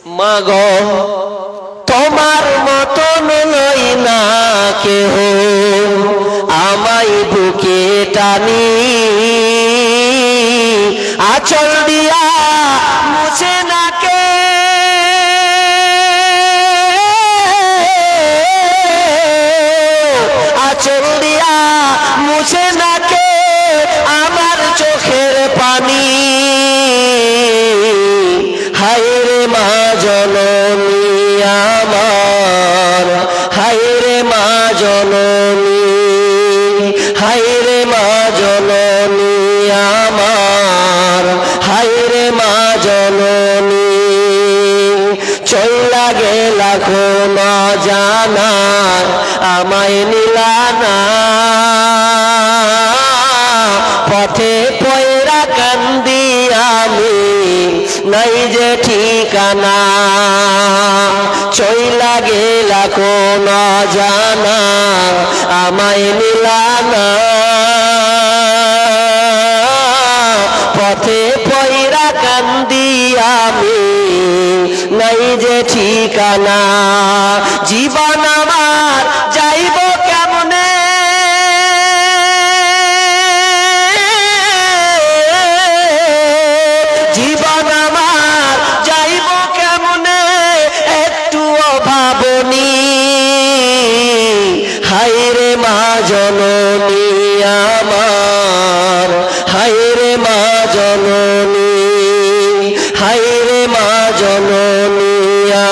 মাগো তোমার মতন লই না কেহ আমায় বুকে টানি আঁচল দিয়া মুছে না কে আঁচল দিয়া মুছে না কে আমার চোখের পানি হায় রে মা জননী আমার হায় রে মা জননী হায় রে মা জননী আমার হায় রে মা জননী চইলা গেলা কোন জানা আমায় নিলানা পথে পয়রা কান্দি আমি নাই যে ঠিকানা চইলা গেলা কোন জানা আমায় নিলানা পথে পয়রা কান্দি আমি নাই যে ঠিকানা জীবন আমার যাইব কেমনে জীবন আমার যাইব কেমনে একটু ভাবনি হায় রে মা জননী আমার হায় রে মা জননী হায় রে মা জননী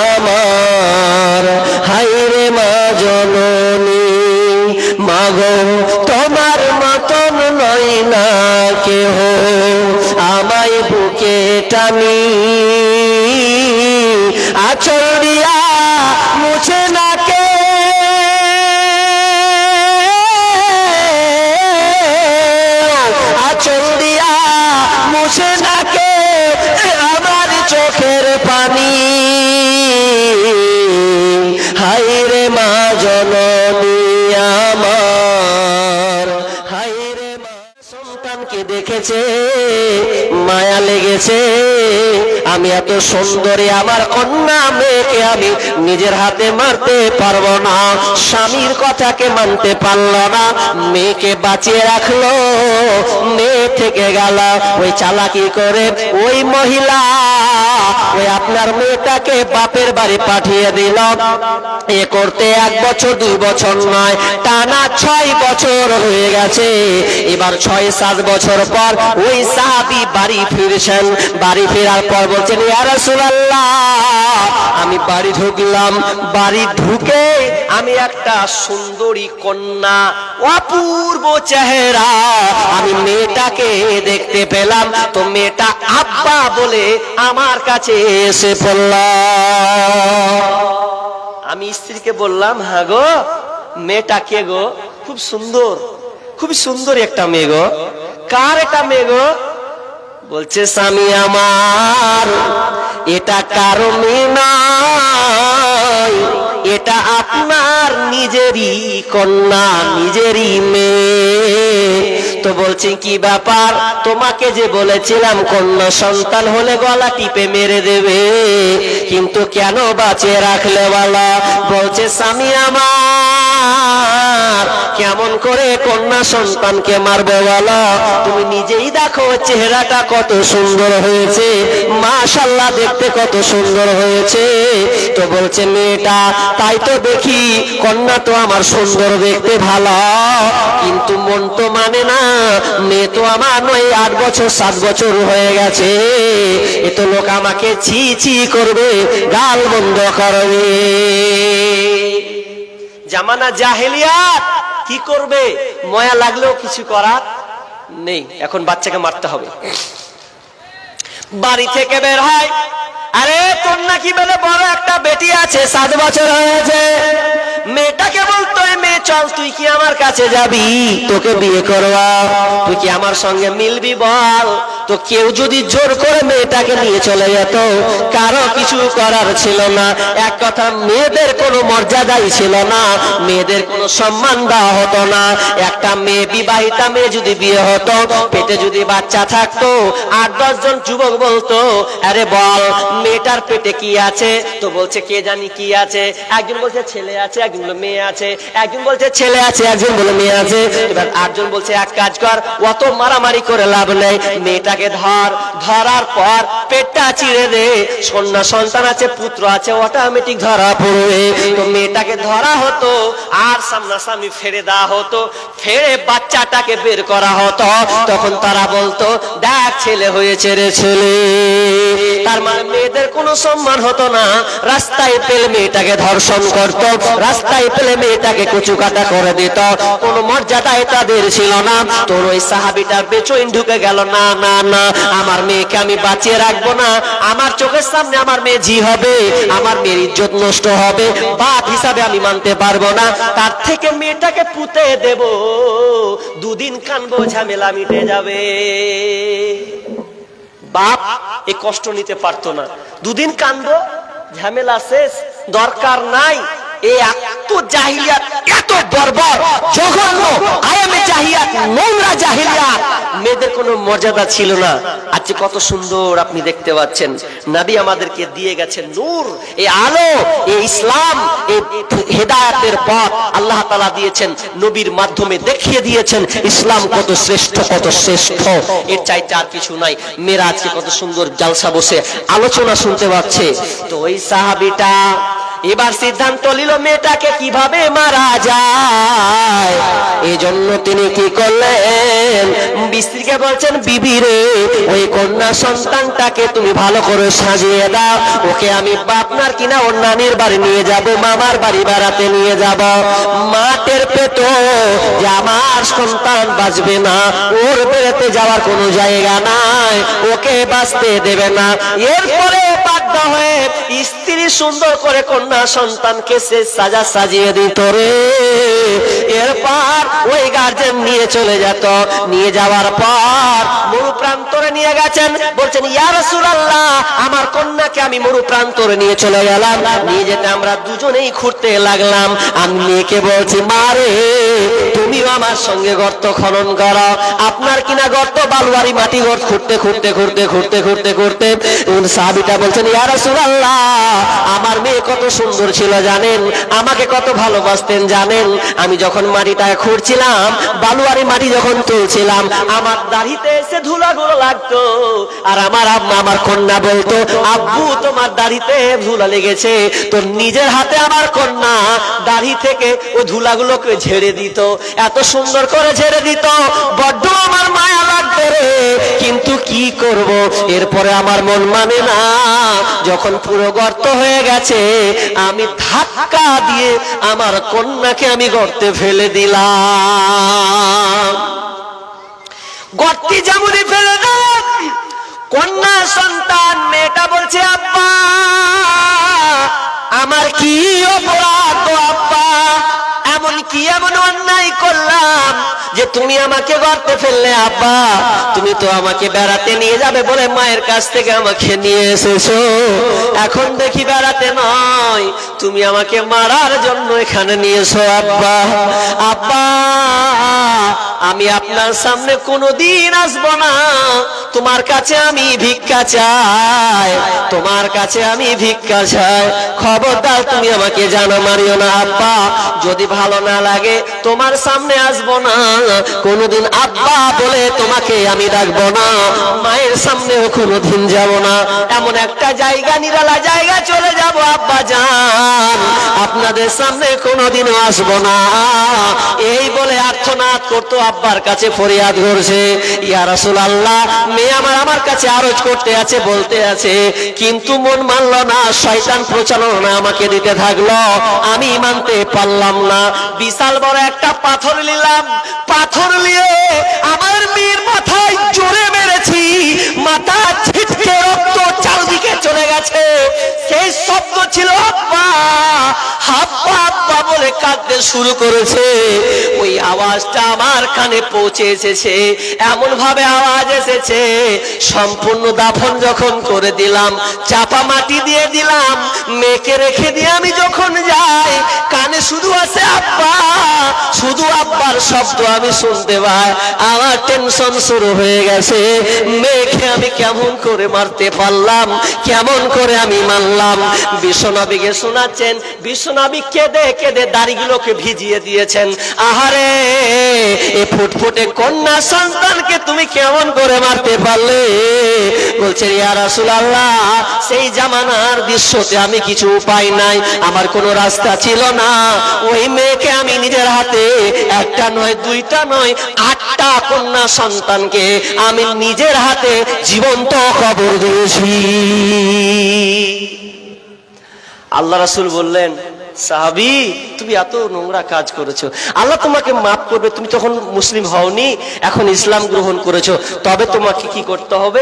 আমার হায় রে মা জননী মাগো তোমার মতন নয় না কেহ আমায় বুকে টানি আঁচল দিয়া মুছে না কে আঁচল দিয়া মুছে না কে আমার চোখের পানি হায় রে মা জননী আমার হায় রে মা সন্তানকে দেখেছে মায়া লেগেছে আমি এত সুন্দরী আমার কন্যা মেয়েকে আমি নিজের হাতে মারতে পারবো না স্বামীর কথাকে মানতে পারলো না মেয়েকে বাঁচিয়ে রাখলো মেয়ে থেকে গেল ওই চালাকি করে ওই মহিলা ওই আপনার মেয়েটাকে বাপের বাড়ি পাঠিয়ে দিল এ করতে 1 বছর 2 বছর নয় টানা 6 বছর হয়ে গেছে এবার 6-7 বছর পর ওই সাহাবী বাড়ি ফিরছেন বাড়ি ফেরার পর বলছেন ইয়া রাসূলুল্লাহ আমি বাড়ি ঢুকলাম বাড়ি ঢুকে আমি একটা সুন্দরী কন্যা অপূর্ব চেহারা আমি মেয়েটাকে দেখতে পেলাম তো মেয়েটা আব্বা বলে আমার কাছে এসে পড়ল আমি স্ত্রীকে বললাম হ্যাঁ গো মেয়েটা কে গো খুব সুন্দর একটা মেয়ে গো কার এটা মেয়ে গো বলছে স্বামী আমার এটা কারো মেয়ে নয় এটা আপনার নিজেরই কন্যা নিজেরই মেয়ে তো বলছে কি ব্যাপার তোমাকে যে বলেছিলাম কন্যা সন্তান হলে গলা টিপে মেরে দেবে কিন্তু কেন বাঁচিয়ে রাখলে বলো বলছে স্বামী আমার কেমন করে কন্যা সন্তানকে মারবে বলো তুমি নিজেই দেখো চেহারাটা কত সুন্দর হয়েছে মাশাআল্লাহ দেখতে কত সুন্দর হয়েছে তো বলছে মেয়েটা তাই তো দেখি কন্যা তো আমার সুন্দর দেখতে ভালো কিন্তু মন তো মানে না মেয়ে তো আমার নয় 8 বছর 7 বছর হয়ে গেছে এ তো লোক আমাকে ছি ছি করবে গাল বন্ধ করবে জামানা জাহেলিয়াত কি করবে মায়া লাগলেও কিছু করার নেই এখন বাচ্চাকে মারতে হবে বাড়ি থেকে বের হয় আরে তোর নাকি বলে বড় একটা বেটি আছে 7 বছর হয়েছে মেয়েটাকে বলতো মেয়ে চল তুই কি আমার কাছে যাবি, তোকে বিয়ে করবা, তুই কি আমার সঙ্গে মিলবি বল। তো কেউ যদি জোর করে মেয়েটাকে নিয়ে চলে যেত, কারো কিছু করার ছিল না। এক কথা, মেয়েদের কোনো মর্যাদাই ছিল না, মেয়েদের কোনো সম্মান দেওয়া হতো না। একটা মেয়ে, বিবাহিতা মেয়ে যদি বিয়ে হতো, পেটে যদি বাচ্চা থাকতো, 8-10 জন যুবক বলতো, আরে বল মেয়েটার পেটে কি আছে, তো বলছে কে জানি কি আছে। একজন বলছে ছেলে আছে, একজন বলে মেয়ে আছে, একজন বলছে ছেলে আছে, একজন বলে মেয়ে আছে। এবার 8 জন বলছে এক কাজ কর, অত মারামারি করে লাভ নেই, মেয়েটাকে ধর, ধরার পর পেটটা চিড়ে দে, কন্যা সন্তান আছে, পুত্র আছে, অটোমেটিক ধরা পড়বে। তো মেয়েটাকে ধরা হতো আর সামনাসামনি ফেরে দেওয়া হতো, ফেরে বাচ্চাটাকে বের করা হতো। তখন তারা বলতো দেখ ছেলে হয়েছে রে ছেলে। তার মানে মেয়েদের কোনো সম্মান হতো না। রাস্তায় পেলে মেয়েটাকে ধর্ষণ করত, রাস্তায় পেলে মেয়েটাকে কুচুকাটা করে দিত, কোনো মর্যাদায় তাদের ছিল না। তোর ওই সাহাবীটা বেচইন ঢুকে গেল, না না না, আমার মেয়েকে আমি বাঁচিয়ে রাখবো না, আমার চোখের সামনে আমার মেয়ে জি হবে, আমার মেয়ের ইজ্জত নষ্ট হবে, বাপ হিসাবে আমি মানতে পারবো না, তার থেকে মেয়েটাকে পুঁতে দেব, 2 দিন কানবো, ঝামেলা মিটে যাবে। বাপ এ কষ্ট নিতে পারতো না, 2 দিন কানবো, ঝামেলা শেষ, দরকার নাই। এত জাহিলিয়াত, এত বর্বর, জঘন্য, আয়ামে জাহিলিয়াত, নোংরা জাহিলিয়াত, মেয়েদের কোনো মর্যাদা ছিল না। আজকে কত সুন্দর আপনি দেখতে পাচ্ছেন, নবী আমাদেরকে দিয়ে গেছেন নূর, এই আলো, এই ইসলাম, এই হেদায়েতের পথ আল্লাহ তাআলা দিয়েছেন, নবীর মাধ্যমে দেখিয়ে দিয়েছেন ইসলাম কত শ্রেষ্ঠ, কত শ্রেষ্ঠ, এর চাইতে আর কিছু নাই। মেয়েরা আজকে কত সুন্দর জালসা বসে আলোচনা শুনতে পাচ্ছে। তো ওই সাহাবীটা এবার সিদ্ধান্ত নিল মেয়েটাকে কিভাবে মারা যায়। এই জন্য তিনি কি করলেন, স্ত্রীকে বলছেন, বিবি রে, ওই কন্যা সন্তানটাকে তুমি ভালো করে সাজিয়ে দাও, ওকে আমি আপনার কিনা ওর নানির বাড়ি নিয়ে যাব, মামার বাড়ি বেড়াতে নিয়ে যাব। মাটের পেটো যে আমার সন্তান বাঁচবে না, ওর বেড়াতে যাওয়ার কোনো জায়গা নাই, ওকে বাঁচতে দেবে না। এরপরে বাধ্য হয়ে স্ত্রী সুন্দর করে কন্যা সন্তানকে সে সাজিয়ে দিত রে। এরপর ওই গার্জেন নিয়ে চলে যেত, নিয়ে যাওয়ার পর মরু প্রান্তরে নিয়ে গেছেন, বলছেন ইয়া রাসূলুল্লাহ, আমার কন্যাকে আমি মরু প্রান্তরে নিয়ে চলে গেলাম, নিয়ে যেতে আমরা দুজনেই ঘুরতে লাগলাম। আমি মেয়েকে বলছি, মা রে, তুমিও আমার সঙ্গে গর্ত খনন করো। আপনার কিনা গর্ত, বালুয়ারি মাটি গর্ত খুঁড়তে খুঁড়তে খুঁড়তে খুঁড়তে খুঁড়তে খুঁড়তে সাহাবীটা বলছেন, ইয়া রাসূলুল্লাহ, আমার মেয়ে কত সুন্দর ছিল জানেন, আমাকে কত ভালোবাসতেন জানেন। আমি যখন মাটিটা খুঁড়ছিলাম, বালুয়ারি মাটি যখন তুলছিলাম, আমার দাড়িতে এসে ধুলাগুলো লাগতো, আর আমার কন্যা বলতো, আব্বু তোমার দাড়িতে ধুলা লেগেছে। তো নিজের হাতে আমার কন্যা দাড়ি থেকে ওই ধুলাগুলোকে ঝেড়ে দিত, এত সুন্দর করে ঝেড়ে দিত, বড্ড আমার মায়া লাগতো রে। কিন্তু কি করব, এরপরে আমার মন মানে না, যখন পুরো গর্ত হয়ে গেছে, আমি ধাক্কা দিয়ে আমার কন্যাকে আমি গর্তে ফেলে দিলাম। গর্তে যেমনই ফেলে দিলাম, কন্যা সন্তান মেয়েটা বলছে, আব্বা আমার কি অপরাধ গো আব্বা, এমন কি এমন অন্যায় করলাম যে তুমি আমাকে গর্তে ফেললে? আব্বা তুমি তো আমাকে বেড়াতে নিয়ে যাবে বলে মায়ের কাছ থেকে আমাকে নিয়ে এসেছো, এখন দেখি বেড়াতে নয়, তুমি আমাকে মারার জন্য এখানে নিয়েছো। আব্বা আব্বা আমি আপনার সামনে কোনোদিন আসবো না, তোমার কাছে আমি ভিক্ষা চাই, তোমার কাছে আমি ভিক্ষা চাই, খবরদার তুমি আমাকে জানা মারিও না। আব্বা যদি ভালো না লাগে তোমার সামনে আসবো না, কোনোদিন আব্বা বলে তোমাকে আমি ডাকবো না, মায়ের সামনেও কোনোদিন যাব না, এমন একটা জায়গা, নিরালা জায়গা চলে যাব আব্বা জান, আপনাদের সামনে কোনোদিনও আসবো না। এই বলে আর্তনাদ করতো, আব্বার কাছে ফরিয়াদ করছে, ইয়া রাসূলুল্লাহ, মেয়ে আমার কাছে আরজ করতে আছে, বলতে আছে, কিন্তু মন মানল না, শয়তান প্রচারণা আমাকে দিতে থাকলো, আমি মানতে পারলাম না। বিশাল বড় একটা পাথর নিলাম, পাথর নিয়ে আমার মেয়ের মাথায় জোরে মেরেছি, মাথা ছিটকে রক্ত চারদিকে চলে গেছে। সেই শব্দ ছিল আব্বা, আব্বা আব্বা বলে কাঁদতে শুরু করেছে। ওই আওয়াজটা আমার কানে পৌঁছে এসেছে, এমন ভাবে আওয়াজ এসেছে, সম্পূর্ণ দাফন যখন করে দিলাম, চাপা মাটি দিয়ে দিলাম, মেয়েকে রেখে দিয়ে আমি যখন যাই, কানে শুধু আছে আব্বা, শুধু আব্বার শব্দ আমি শুনতে পাই। আমার টেনশন শুরু হয়ে গেছে, মেয়েকে আমি কেমন করে মারতে পারলাম, কেমন করে আমি মানলাম। বিশ্বনবীকে শোনাচ্ছেন, বিশ্বনবী কেঁদে কেঁদে দাড়িগুলোকে ভিজিয়ে দিয়েছেন। আহারে, এ ফুটফুটে কন্যা সন্তানকে তুমি কেমন করে মারতে পারলে? বলছেন ইয়া রাসূলুল্লাহ, সেই জামানার দৃশ্যতে আমি কিছু উপায় নাই, আমার কোনো রাস্তা ছিল না। ওই মেয়েকে আমি নিজের হাতে একটা নয়, দুইটা নয়, 8টা কন্যা সন্তানকে আমি নিজের হাতে জীবন্ত কবর দিয়েছি। আল্লাহ রাসূল বললেন, সাহাবী, তুমি এত নোংরা কাজ করেছো, আল্লাহ তোমাকে মাফ করবে। তুমি তখন মুসলিম হওনি, এখন ইসলাম গ্রহণ করেছো, তবে তোমাকে কি করতে হবে?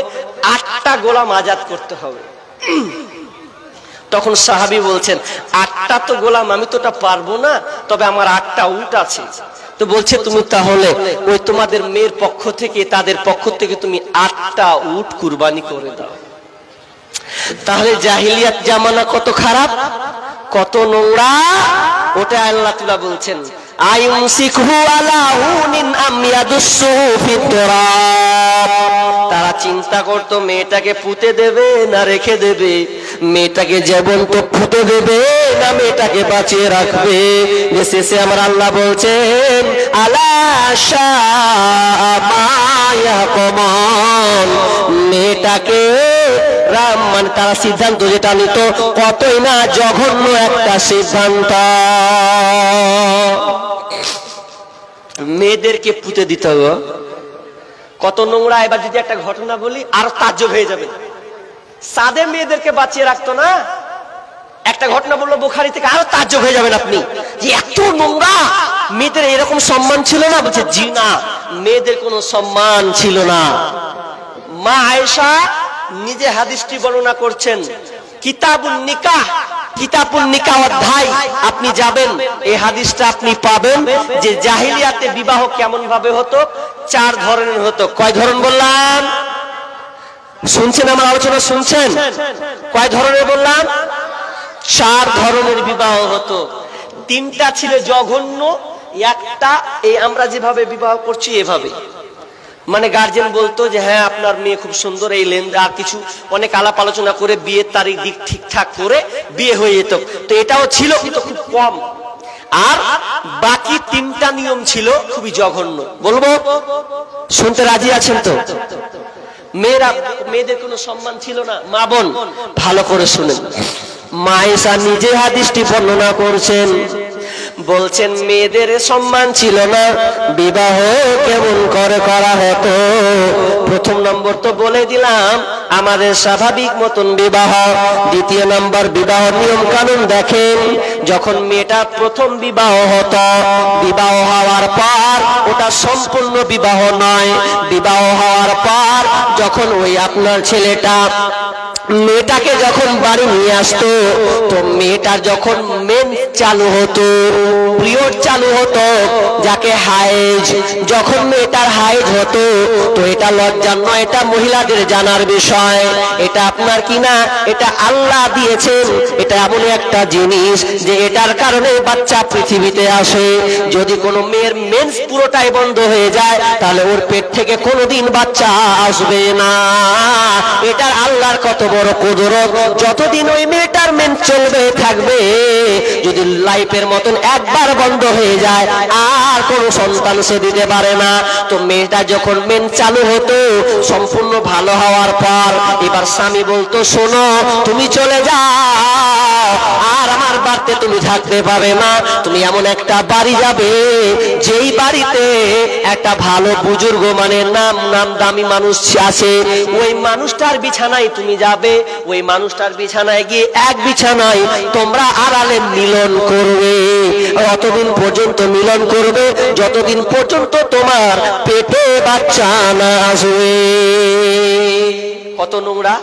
8টা গোলাম আজাদ করতে হবে। তখন সাহাবী বলছেন, 8টা তো গোলাম আমি তো ওটা পারবো না, তবে আমার 8টা উট আছে। তো বলছে, তুমি তাহলে ওই তোমাদের মেয়ের পক্ষ থেকে, তাদের পক্ষ থেকে তুমি 8টা উট কুরবানি করে দাও। তাহলে জাহিলিয়াত জামানা কত খারাপ, কত নোংরা, ওটা আল্লাহ তাআলা বলছেন, আইমসিকহু আলা হুনিন আম ইয়াদুসসুহু ফিত তুরাব। তারা চিন্তা করতো মেয়েটাকে পুঁতে দেবে না রেখে দেবে, মেয়েটাকে জীবন্ত পুঁতে দেবে না মেয়েটাকে বাঁচিয়ে রাখবে। শেষে আমার আল্লাহ বলছেন, আলা শাআ ইয়াকুমুন, মেয়েটাকে মানে তারা সিদ্ধান্ত যেটা নিত, কতই না জঘন্য একটা সিদ্ধান্ত। মেয়েদেরকে পুঁতে দিতে হবে, কত নোংরা। এবার যদি একটা ঘটনা বলি, আরো তাজ্জব হয়ে যাবে। সাদে মেয়েদেরকে বাঁচিয়ে রাখতো না, একটা ঘটনা বললো বুখারী থেকে, আরো তাজ্জব হয়ে যাবেন আপনি, যে এত নোংরা, মেয়েদের এরকম সম্মান ছিল না। বলছে, জি না, মেয়েদের কোনো সম্মান ছিল না। মা আয়েশা নিজে হাদিসটি বর্ণনা করছেন, কিতাবুন নিকাহ, কিতাবুন নিকাহ অধ্যায় আপনি যাবেন, এই হাদিসটা আপনি পাবেন যে জাহিলিয়াতে বিবাহ কেমন ভাবে হতো। 4 ধরনের হতো। কয় ধরন বললাম? শুনছেন আমার আলোচনা? শুনছেন? কয় ধরনের বললাম? 4 ধরনের বিবাহ হতো। 3টা ছিল জঘন্য, একটা এই আমরা যেভাবে বিবাহ করছি এভাবে, মানে গার্জেন বলতো যে হ্যাঁ আপনার মেয়ে খুব সুন্দর, এই লেন, আর কিছু অনেক আলাপ আলোচনা করে বিয়ের তারিখ দিক ঠিকঠাক করে বিয়ে হয়ে যেত। তো এটাও ছিল, কিন্তু খুব কম। আর বাকি 3টা নিয়ম ছিল খুবই জঘন্য। বলবো, শুনতে রাজি আছেন তো? মেয়েদের কোনো সম্মান ছিল না। মা বোন ভালো করে শুনেন, মা আয়েশা নিজে হাদিসটি বর্ণনা করছেন, বলছেন মেয়েদের সম্মান ছিল না। বিবাহ কেমন করে করা হতো? প্রথম নম্বর তো বলে দিলাম, আমাদের স্বাভাবিক মতন বিবাহ। দ্বিতীয় নম্বর, বিবাহ নিয়ম কানুন দেখেন। যখন মেয়েটা প্রথম বিবাহ হতো, বিবাহ হওয়ার পর ওটা সম্পূর্ণ বিবাহ নয়। বিবাহ হওয়ার পর যখন ওই আপনার ছেলেটা মেয়েটাকে যখন বাড়ি নিয়ে আসতো, তো মেয়েটার যখন মেন চালু হতো, পিরিয়ড চালু হতো, যাকে হাইজ, যখন মেয়েটার হাইজ হতো, তো এটা লজ্জার নয়, এটা মহিলাদের জানার বিষয়। এটা আপনার কিনা, এটা আল্লাহ দিয়েছেন। এটা এমন একটা জিনিস যে এটার কারণে বাচ্চা পৃথিবীতে আসে। যদি কোনো মেয়ের মেন্স পুরোটাই বন্ধ হয়ে যায়, তাহলে ওর পেট থেকে কোনোদিন বাচ্চা আসবে না। এটার আল্লাহর কত বড় কুদরত। যতদিন ওই মেয়েটার মেন চলবে থাকবে, যদি লাইফের মতন একবার বন্ধ হয়ে যায়, আর কোনো সন্তান সে দিতে পারে না। তো মেয়েটা যখন মেন চালু হতো, সম্পূর্ণ ভালো হওয়ার পর, এবার স্বামী বলতো, শোনো তুমি চলে যাও, আর আমার বাড়িতে তুমি থাকতে পাবে না। তুমি এমন একটা বাড়ি যাবে, যেই বাড়িতে একটা ভালো বুজুর্গ, মানে নাম দামি মানুষ আছে, ওই মানুষটার বিছানায় তুমি যাবে। ওই মানুষটার বিছানায় গিয়ে এক বিছানায় তোমরা আড়ালে মিলন করবে। অতদিন পর্যন্ত মিলন করবে যতদিন পর্যন্ত তোমার পেটে বাচ্চা না আসবে। কত নোংরা।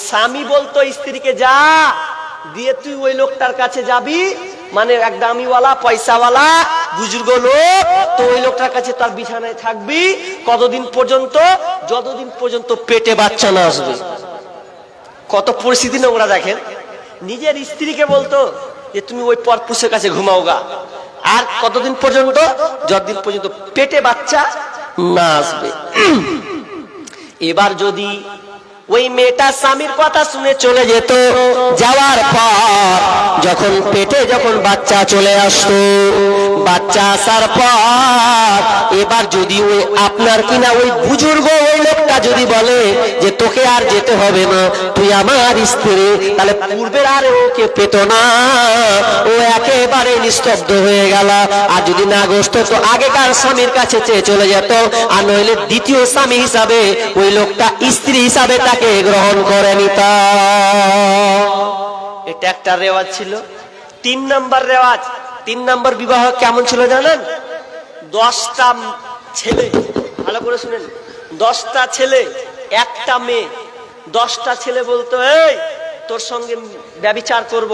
স্বামী বলতো স্ত্রীকে, যা দিয়ে তুই ওই লোকটার কাছে যাবি, মানে এক দামিওয়ালা পয়সাওয়ালা বুজুর্গ লোক, তো ওই লোকটার কাছে তার বিছানায় থাকবি কতদিন পর্যন্ত? যতদিন পর্যন্ত পেটে বাচ্চা না আসবে। কত পরিস্থিতি নোংরা দেখেন। নিজের স্ত্রীকে বলতো যে তুমি ওই পরপুরুষের কাছে ঘুমাওগা, আর কতদিন পর্যন্ত? যতদিন পর্যন্ত পেটে বাচ্চা না আসবে। এবার যদি ওই মেয়েটা স্বামীর কথা শুনে চলে যেত, যাওয়ার পর যখন পেটে যখন বাচ্চা চলে আসতো, বাচ্চা আসার পর এবার যদি ওই আপনার কিনা ওই বুজুর্গ ওই লোকটা যদি বলে যে তোকে আর যেতে হবে না, তুই আমার স্ত্রী, তাহলে পূর্বের আর ওকে পেত না, ও একেবারে নিস্তব্ধ হয়ে গেল। আর যদি না গোস্ত তো আগেকার স্বামীর কাছে চেয়ে চলে যেত, আর নইলে দ্বিতীয় স্বামী হিসাবে ওই লোকটা স্ত্রী হিসাবে তাকে গ্রহণ করে নিত। এটা একটা রেওয়াজ ছিল। 3 নম্বর রেওয়াজ, 3 নম্বর বিবাহ কেমন ছিল জানেন? 10টা ছেলে, ভালো করে শুনেন, 10টা ছেলে একটা মেয়ে। 10টা ছেলে বলতো এই তোর সঙ্গে ব্যভিচার করব,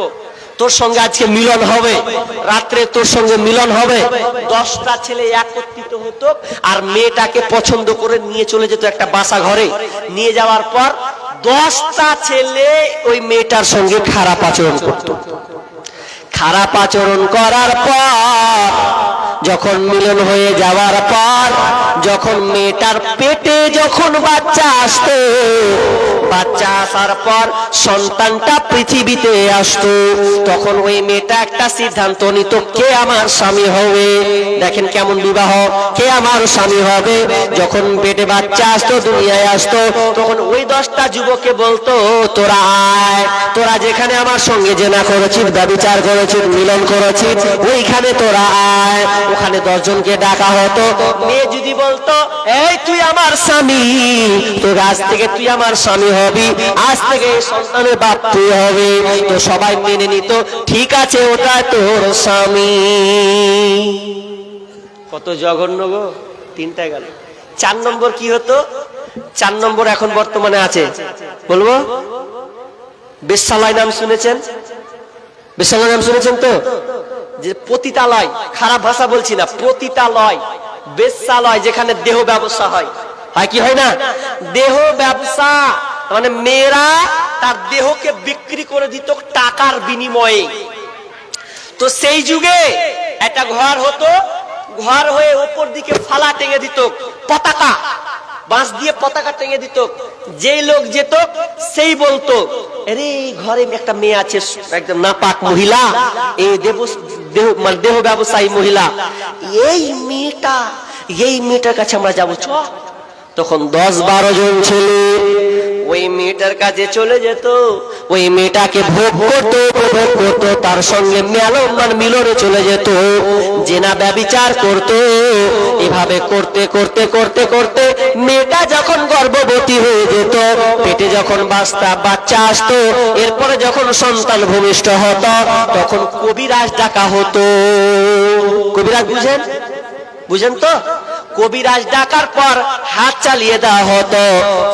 তোর সঙ্গে আজকে মিলন হবে, রাত্রে তোর সঙ্গে মিলন হবে। 10টা ছেলে একত্রিত হতো আর মেয়েটাকে পছন্দ করে নিয়ে চলে যেত একটা বাসা ঘরে। নিয়ে যাওয়ার পর 10টা ছেলে ওই মেয়েটার সঙ্গে খারাপ আচরণ করত। খারাপ আচরণ করার পর যখন মিলন হয়ে যাওয়ার পর যখন মেয়েটার পেটে যখন বাচ্চা আসতো, বাচ্চা আসার পর সন্তানটা পৃথিবীতে আসতো, তখন ওই মেয়েটা একটা সিদ্ধান্ত নিত কে আমার স্বামী হবে। দেখেন কেমন বিবাহ, কে আমার স্বামী হবে। যখন পেটে বাচ্চা আসতো, দুনিয়ায় আসতো, তখন ওই 10টা যুবককে বলতো তোরা আয়, তোরা যেখানে আমার সঙ্গে জেনা করেছিস, ব্যভিচার করেছিস, মিলন করেছিস, ওইখানে তোরা আয়। ওখানে 10 জনকে ডাকা হতো। মেয়ে যদি বলতো এই তুই আমার স্বামী, তো আজ থেকে তুই আমার স্বামী হবি, আজ থেকে এই সন্তানের বাপ তুই হবে, তো সবাই মেনে নিত ঠিক আছে ওটা তোর স্বামী। কত জঘন্য গো। 3টা গেল। 4 নম্বর কি হতো? 4 নম্বর এখন বর্তমানে আছে, বলবো বেশ্যালয় নাম শুনেছেন? বেশ্যালয় নাম শুনেছেন তো? যে পতিতালয়, খারাপ ভাষা বলছি না, পতিতালয়, বেশ্যালয়, যেখানে দেহ ব্যবসা হয়। হয় কি হয় না? দেহ ব্যবসা, মানে মেয়েরা তার দেহকে বিক্রি করে দিত টাকার বিনিময়ে। তো সেই যুগে একটা ঘর হতো, ঘর হয়ে উপর দিকে ফালা টেঙে দিত, পতাকা, বাঁশ দিয়ে পতাকা টেঙে দিত। যেই লোক যেত সেই বলতো আরে ঘরে একটা মেয়ে আছে, একদম নাপাক মহিলা, এই দেহ ব্যবসায়ী মহিলা, এই মেয়েটার কাছে আমরা যাবো, চ। তখন 10-12 জন ছেলে ওই মেয়েটার কাছে চলে যেত, ওই মেয়েটাকে ভোগ করতো, তার সঙ্গে মিলনে চলে যেত, জেনা ব্যভিচার করতো। এভাবে করতে করতে করতে করতে মেয়েটা যখন গর্ভবতী হয়ে যেত, পেটে যখন বাচ্চা আসতো, এরপরে যখন সন্তান ভূমিষ্ঠ হতো, তখন কবিরাজ ডাকা হতো। কবিরাজ বুঝেন তো? কবিরাজ ডাকার পর হাত চালিয়ে দেওয়া হতো।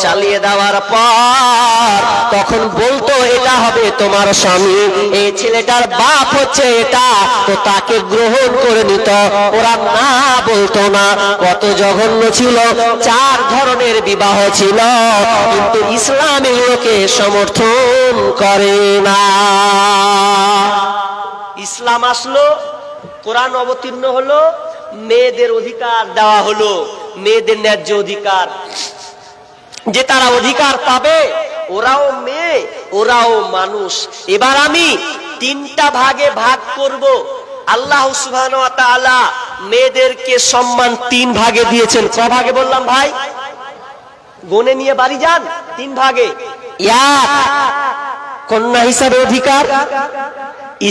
চালিয়ে দেওয়ার পর তখন বলতো এটা হবে তোমার স্বামী, এই ছেলেটার বাপ হচ্ছে এটা, তো তাকে গ্রহণ করে নিত। ওরা না বলতো না। কত জঘন্য ছিল। 4 ধরনের বিবাহ ছিল, কিন্তু ইসলাম এগুলোকে সমর্থন করে না। ইসলাম আসলো, কোরআন অবতীর্ণ হলো, মেয়েদের অধিকার দেওয়া হলো, মেয়েদের ন্যায্য অধিকার, যে তারা অধিকার পাবে। ওরাও মেয়ে, ওরাও মানুষ। এবার আমি 3টা ভাগে ভাগ করব। আল্লাহ সুবহানাহু ওয়া তাআলা মেয়েদেরকে সম্মান 3 ভাগে দিয়েছেন। ক ভাগে বললাম ভাই? গনে নিয়ে বাড়ি যান। 3 ভাগে। 1, কন্যা হিসাবে অধিকার,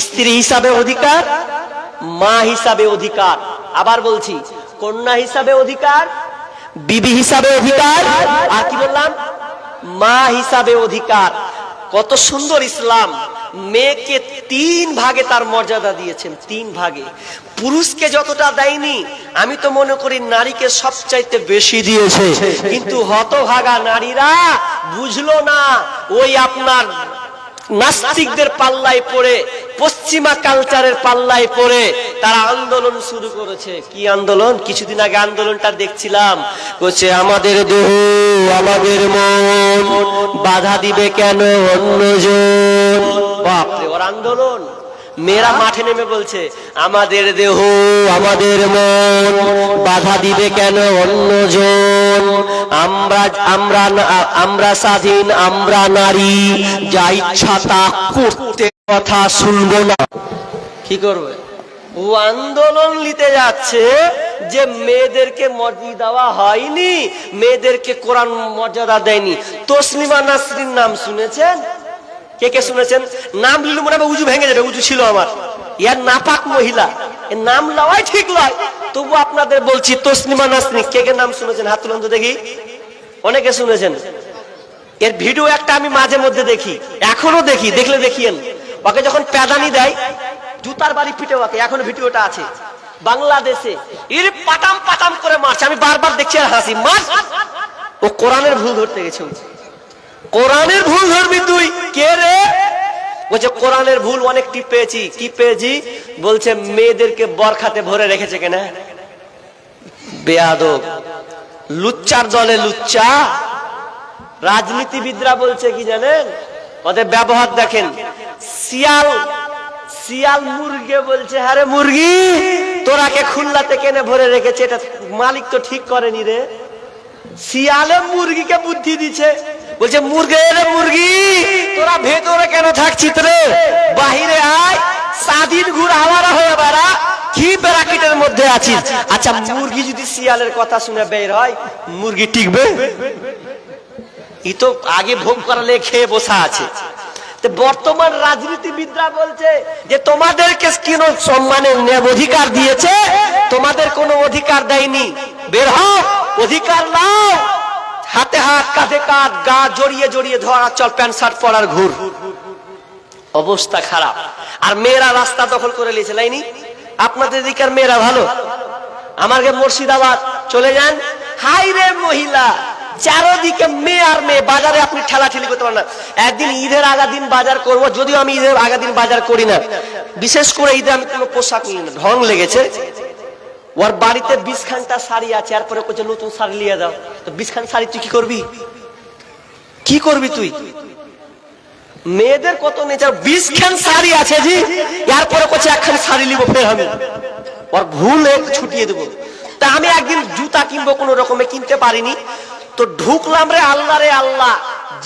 স্ত্রী হিসাবে অধিকার, মা হিসাবে অধিকার। আবার বলছি, কন্যা হিসাবে অধিকার, বিবি হিসাবে অধিকার, আর কি বললাম? মা হিসাবে অধিকার। কত সুন্দর ইসলাম। মেয়েকে 3 ভাগে তার মর্যাদা দিয়েছেন, 3 ভাগে। পুরুষকে যতটা দেয়নি, আমি তো মনে করি নারীকে সবচাইতে বেশি দিয়েছে। কিন্তু হতভাগা নারীরা বুঝলো না, ওই আপনার নাস্তিকদের পাল্লায় পড়ে, পশ্চিমা কালচারের পাল্লায় পড়ে তারা আন্দোলন শুরু করেছে। কি আন্দোলন? কিছুদিন আগে আন্দোলনটা দেখছিলাম, বলছে আমাদের দেহ আমাদের মন, বাধা দিবে কেন অন্যজন। বাপরে, ওর আন্দোলন। মেয়েরা মাঠে নেমে বলছে আমাদের দেহ আমাদের মন, বাধা দিবে কেন অন্যজন। আমরা আমরা আমরা স্বাধীন, আমরা নারী, যা ইচ্ছা তা করতে, কথা শুনবো না। কি করবে? ও আন্দোলন নিতে যাচ্ছে যে মেয়েদেরকে মর্যাদা দেওয়া হয়নি, মেয়েদেরকে কোরআন মর্যাদা দেয়নি। তসলিমা নাসরিন নাম শুনেছেন? কে কে শুনেছেন? নাম লিলে মনে হবে উজু ভেঙে যাবে। উজু ছিল আমার, ইয়ার নাপাক মহিলা, এর নাম লওয়াই ঠিক নয়। তবু আপনাদের বলছি, তসলিমা নাসরিন কে কে নাম শুনেছেন? হাত তুলুন তো দেখি। অনেকে শুনেছেন। এর ভিডিও একটা আমি মাঝে মধ্যে দেখি, এখনো দেখি, দেখলে দেখিয়েন। ওকে যখন প্যাদানি দেয়, জুতার বাড়ি পিটে ওকে, এখনো ভিডিওটা আছে। বাংলাদেশে এর পাটাম পাটাম করে মারছে, আমি বারবার দেখছি আর হাসি। মার, ও কোরআনের ভুল ধরতে গেছে। কোরআনের ভুল ধরবি তুই? কে রে? বলছে কোরআনের ভুল অনেকটি পেয়েছি। কি পেয়েছি? বলছে মেয়েদেরকে বরখাতে ভরে রেখেছে কেন? বেয়াদব, লুচ্চার দলে লুচ্চা। রাজনীতিবিদরা বলছে কি জানেন? ওদের ব্যবহার দেখেন। শিয়াল শিয়াল মুরগি বলছে, হ্যাঁ রে মুরগি, তোরাকে খুলনাতে কেনে ভরে রেখেছে, এটা মালিক তো ঠিক করেনি রে। শিয়ালে মুরগিকে বুদ্ধি দিচ্ছে, বলছে মুরগি রে মুরগি, তোরা ভেতরে কেন থাকছিস রে? বাহিরে আয়, স্বাধীন ঘুর আওয়ারা হয়ে বেড়া, কি ব্র্যাকেটের মধ্যে আছিস? আচ্ছা, মুরগি যদি শিয়ালের কথা শুনে বের হয়, মুরগি টিকবে? ই তো আগে ভোগ করালে খেয়ে বসা আছে। বর্তমান রাজনীতিবিদরা বলছে যে তোমাদেরকে কেন সম্মানের অধিকার দিয়েছে, তোমাদের কোনো অধিকার দেয়নি, বের হও, অধিকার নাও। হাতে হাত, কাঁধে কাঁধ, গা জড়িয়ে জড়িয়ে ধরা, চল প্যান্ট শার্ট পরার ঘুর। অবস্থা খারাপ। আর মেয়েরা রাস্তা দখল করে নিয়েছে। লাইনি আপনাদের দিকের মেয়েরা ভালো। আমার মুর্শিদাবাদ চলে যান, হাই রে মহিলা, চারদিকে মেয়ে আর মেয়ে। বাজারে আপনি ঠেলাঠেলি করতে পারেন না। একদিন ঈদের আগা দিন বাজার করব, যদিও আমি ঈদের আগা দিন বাজার করি না, বিশেষ করে ঈদে আমি কোনো পোশাক নিই না, ঢং লেগেছে। ওর বাড়িতে 20 খানটা শাড়ি আছে, এরপরে কোচে নতুন শাড়ি নিয়ে দাও। তো 20 খান শাড়ি তুই কি করবি? কি করবি তুই? মেয়েদের কত নেচার। 20 খান শাড়ি আছে জি, এরপরে কোচে একখান শাড়ি নিব ফের আমি। ওর ভুল ছুটিয়ে দেবো। তা আমি একদিন জুতা কিনবো, কোনো রকমে কিনতে পারিনি, তো ঢুকলাম রে আল্লাহ রে আল্লাহ,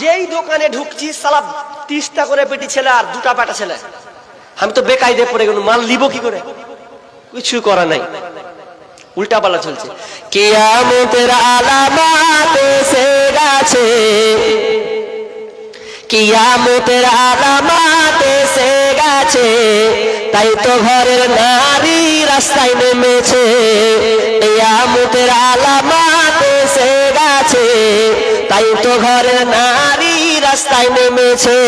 যেই দোকানে ঢুকছি সালা 30টা করে বেটি ছেলে আর 2টা বেটা ছেলে। আমি তো বেকায়দে পড়ে গেল, মাল নিব কি করে? কিছু করা নাই, উল্টা পাল্টা চলছে। কিয়ামতের আলামত এসে গেছে, কিয়ামতের আলামত এসে গেছে, তাই তো ঘরের নারী রাস্তায় নেমেছে। কিয়ামতের আলামত এসে গেছে, তাই তো ঘরের নারী রাস্তায় নেমেছে।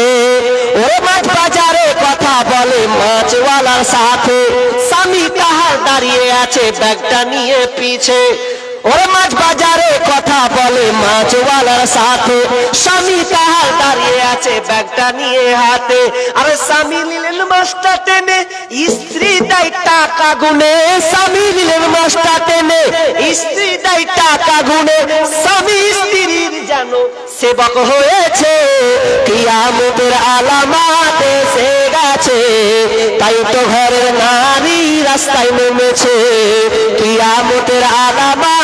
ওরে মাছ বাজারে কথা বলে মাছওয়ালার সাথে, স্বামী তাহার দাঁড়িয়ে আছে ব্যাগটা নিয়ে পিছে। ওরে মাছ বাজারে কথা বলে মাছওয়ালার সাথে, স্বামী তাহার দাঁড়িয়ে আছে ব্যাগটা নিয়ে হাতে। আরে স্বামী নিলেন মাছটা টেনে, স্ত্রী দেয় টাকা গুনে। স্বামী নিলেন মাছটা টেনে, স্ত্রী দেয় টাকা গুনে। স্বামী স্ত্রীর যেন সেবক হয়েছে, কিয়ামতের আলামত এসে গেছে, তাই তো ঘরের নারী রাস্তায় নেমেছে। কিয়ামতের আলামত